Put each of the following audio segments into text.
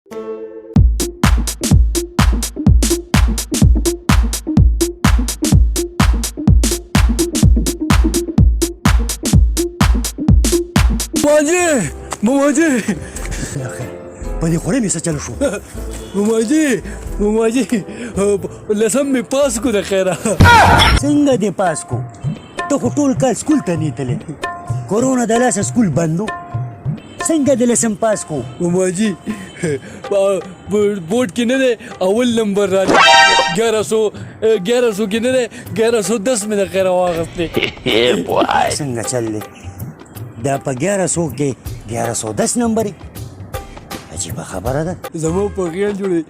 ماما پدې خوړې مې څه چل شو ماما لسم مې پاس کو د خیره څنګه دې پاس کو ته خو ټول کال سکول ته نه تلې کورونا د لاسه سکول بندو څنګه دې لسم پاس کو ماما جی بورډ کې نه دی اول نمبر را 1100 کې نه دی 1110 مې د خیره واغستې څنګه چلې دا په 1100 کې 1110 نمبر عجیبه خبره ده زما په خیال جوړې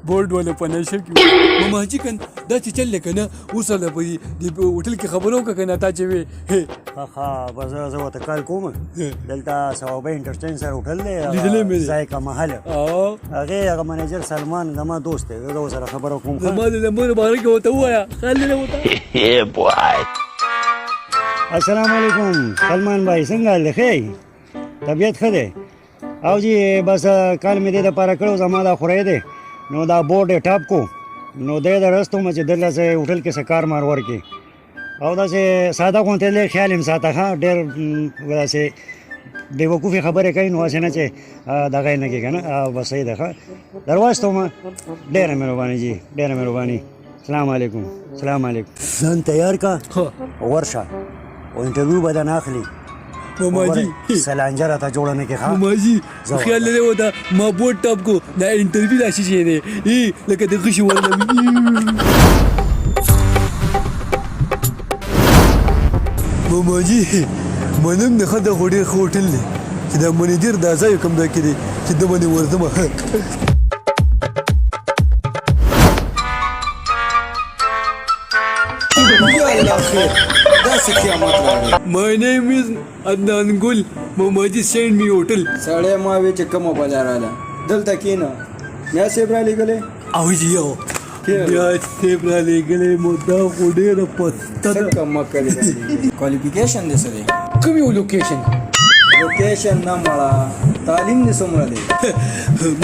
بورډ والا په نشه کې ماما جی کن دا چې چل کنه اوس له په دې هوټل کې خبرو کنه تا چې وي ها بس زه وته کال کوم دلته ثوابه انټرچینج سره هوټل دی ځای کا محل هغه منیجر سلمان زما دوست دی زه سره خبرو کوم زما د نمبر بارے کې وته وایا خالی نه وته السلام علیکم سلمان بھائی څنګه لخی طبیعت ښه دی او جی بس کال مې دې لپاره کړو زما دا خورې دی نو دا بورډ یې ټاپ کو نو دی د رستو مې چې دلته سه هوټل کې څه کار مار ورکړي او داسې ساده غونډې لږ خیال یې ساته ښه ډېر داسې بېوقوفې خبرې کوي نو هسې نه چې دغه یې نه کړي که نه بس صحیح ده ښه درواستومه ډېره مهرباني جی ډېره مهرباني سلام علیکم سلام علیکم ځان تیار کا ورشه او انټرویو به درنه اخلي ماما جی سلانجه راته جوړه نه کړي ماما جی خیال لري وته ما بورډ ټاپ کو دا انټرویو راشي چې دی لکه د غشي ورنه ماما جی منم نه خدای غوډیر هوټل دی چې دا منیجر دا ځای کوم دا کړي چې د باندې ورته My name is Adnan Gul. Mama ji send me hotel. سړی ما وی چې کومه بازار رااله دلته کېنه بیا صاحب را لېږلی او جی یو بیا صاحب را لېږلی مو دا خو ډېره پسته ده څه مه کوي کوالیفیکیشن دې څه دی کوم یو لوکیشن لوکیشن نه مړه تعلیم دې څومره دی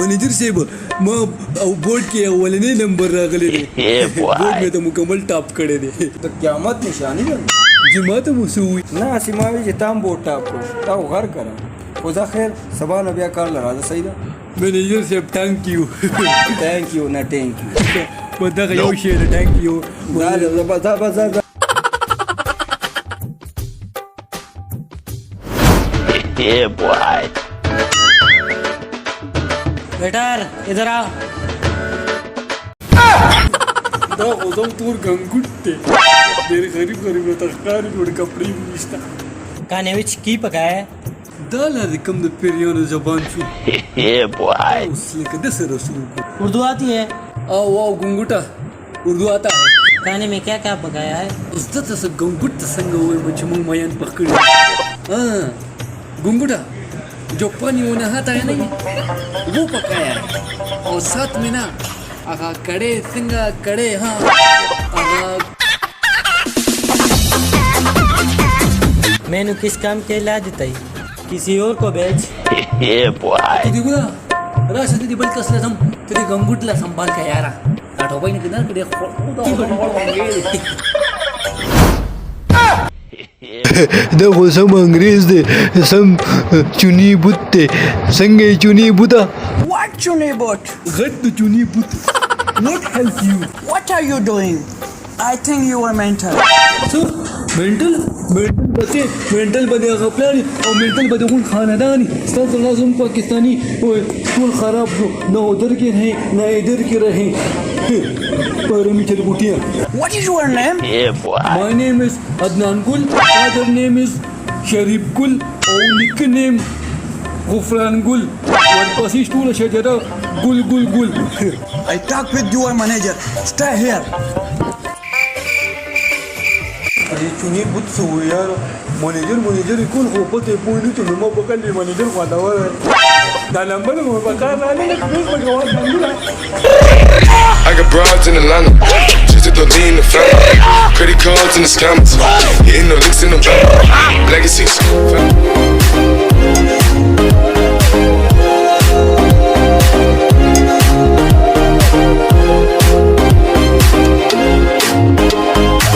منیجر صاحب ما او بورډ کې اولنی نمبر راغلی دی بورډ مې ته مکمل ټاپ کړی دی د قیامت نشانی ده جی ما ته مو څه ووایي نه هسې ما وی چې تا هم بورډ ټاپ کړو تا خو غر کړه خو دا خیر سبا نه بیا کار له راځه صحیح ده منیجر صاحب تھینک یو تھینک یو نه ټینک یو په دغه یو شی ده تھینک یو वेटर इधर आओ دا خو زم تور ګنګوټ دی ډېر غریب ته ښکاري نور کپړې مې نشته खाने में की पकाया है دا لارې کوم د پیریانو زبان شو اوس لکه د سره شروع کړو उर्दू आती है او ګنګوټه اردو آتا ہے खाने में क्या क्या पकाया है زده ته ګنګوټ ته څنګه ووایم چې موږ میان پخ کړي ګنګوټه जो पानी होना हाथ है नहीं वो पकाया है और साथ में ना आगा कड़े सिंगा कड़े हाँ आगा मेनू किस काम के ला देता ही किसी और को भेज देखो ना राशन दीदी बल कसले हम तेरे गंगुटला संभाल का यारा आठो भाई ने किधर कड़े دا خو سم انګریز دی سم چونی بوت دی څنګه یې چونی بوته What Chuni Boat? غټ د چونی بوت not help you What are you doing? I think you are mental. so mental بده غفلانی او mental بده خون خاندانی ستاسو لازم پاکستانی ټول خراب شو نه ادھر کې رہے نه ادھر کې رہے پرمی چل بوټیا What is your name? My name is Adnan Gul. Other name is Sharif Gul. Or nickname Ghufran Gul. ورپسې ټوله شجره ګل ګل ګل I talk with your manager. Stay here. دې چونی بوت سو یار منیجر کول خو پته پوه نه ته نو په کله منیجر خو دا وره دا نمبر مو په کار نه نه په جواب نه I got broads in Atlanta, just to lean the family. Credit cards and the scammers, hitting the licks in the back. Legacies.